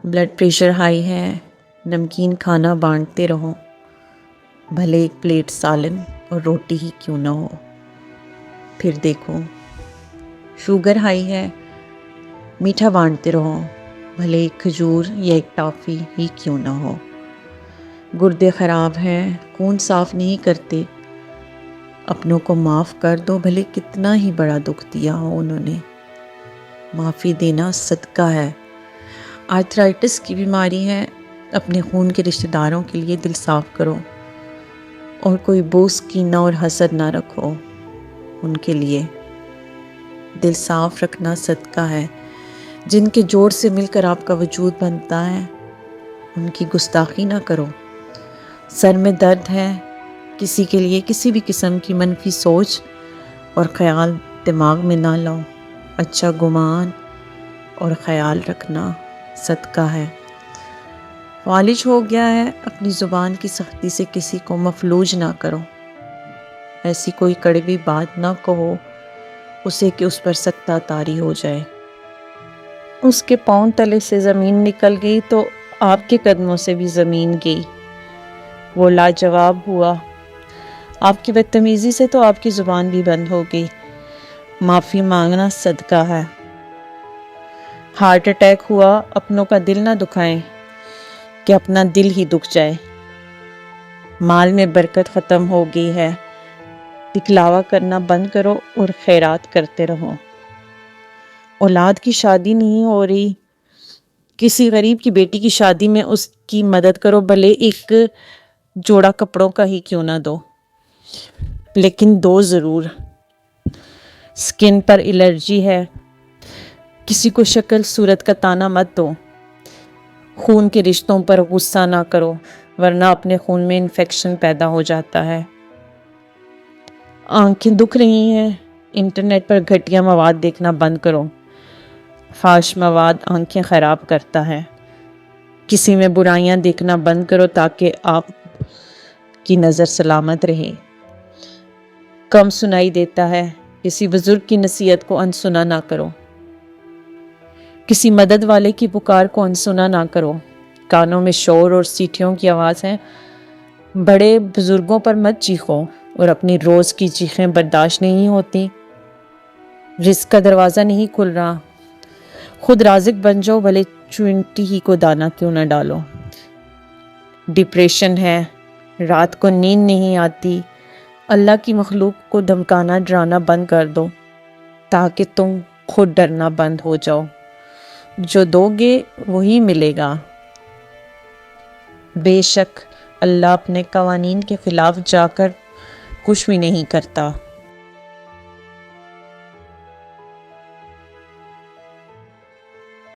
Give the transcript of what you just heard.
Blood pressure high ہے، نمکین کھانا بانٹتے رہو، بھلے ایک پلیٹ سالن اور روٹی ہی کیوں نہ ہو۔ پھر دیکھو شوگر ہائی ہے، میٹھا بانٹتے رہو، بھلے ایک کھجور یا ایک ٹافی ہی کیوں نہ ہو۔ گردے خراب ہیں، خون صاف نہیں کرتے، اپنوں کو معاف کر دو، بھلے کتنا ہی بڑا دکھ دیا ہو انہوں نے۔ معافی دینا صدقہ ہے۔ آرتھرائٹس کی بیماری ہے، اپنے خون کے رشتہ داروں کے لیے دل صاف کرو، اور کوئی بغض، کینہ اور حسد نہ رکھو ان کے لیے۔ دل صاف رکھنا صدقہ ہے۔ جن کے جوڑ سے مل کر آپ کا وجود بنتا ہے ان کی گستاخی نہ کرو۔ سر میں درد ہے، کسی کے لیے کسی بھی قسم کی منفی سوچ اور خیال دماغ میں نہ لاؤ۔ اچھا گمان اور خیال رکھنا صدقہ ہے۔ فالج ہو گیا ہے، اپنی زبان کی سختی سے کسی کو مفلوج نہ کرو۔ ایسی کوئی کڑوی بات نہ کہو اسے کہ اس پر سکتہ طاری ہو جائے۔ اس کے پاؤں تلے سے زمین نکل گئی تو آپ کے قدموں سے بھی زمین گئی۔ وہ لاجواب ہوا۔ آپ کی بدتمیزی سے تو آپ کی زبان بھی بند ہو گئی۔ معافی مانگنا صدقہ ہے۔ ہارٹ اٹیک ہوا، اپنوں کا دل نہ دکھائیں کہ اپنا دل ہی دکھ جائے۔ مال میں برکت ختم ہو گئی ہے، دکھلاوا کرنا بند کرو اور خیرات کرتے رہو۔ اولاد کی شادی نہیں ہو رہی، کسی غریب کی بیٹی کی شادی میں اس کی مدد کرو، بھلے ایک جوڑا کپڑوں کا ہی کیوں نہ دو، لیکن دو ضرور۔ سکن پر الرجی ہے، کسی کو شکل صورت کا تانا مت دو۔ خون کے رشتوں پر غصہ نہ کرو، ورنہ اپنے خون میں انفیکشن پیدا ہو جاتا ہے۔ آنکھیں دکھ رہی ہیں، انٹرنیٹ پر گھٹیا مواد دیکھنا بند کرو۔ فحش مواد آنکھیں خراب کرتا ہے۔ کسی میں برائیاں دیکھنا بند کرو تاکہ آپ کی نظر سلامت رہے۔ کم سنائی دیتا ہے، کسی بزرگ کی نصیحت کو انسنا نہ کرو۔ کسی مدد والے کی پکار کو انسنا نہ کرو۔ کانوں میں شور اور سیٹیوں کی آواز ہے، بڑے بزرگوں پر مت چیخو، اور اپنی روز کی چیخیں برداشت نہیں ہوتی۔ رزق کا دروازہ نہیں کھل رہا، خود رازق بن جاؤ، بھلے چونٹی ہی کو دانا کیوں نہ ڈالو۔ ڈپریشن ہے، رات کو نیند نہیں آتی، اللہ کی مخلوق کو دھمکانا ڈرانا بند کر دو تاکہ تم خود ڈرنا بند ہو جاؤ۔ جو دو گے وہی ملے گا۔ بے شک اللہ اپنے قوانین کے خلاف جا کر کچھ بھی نہیں کرتا۔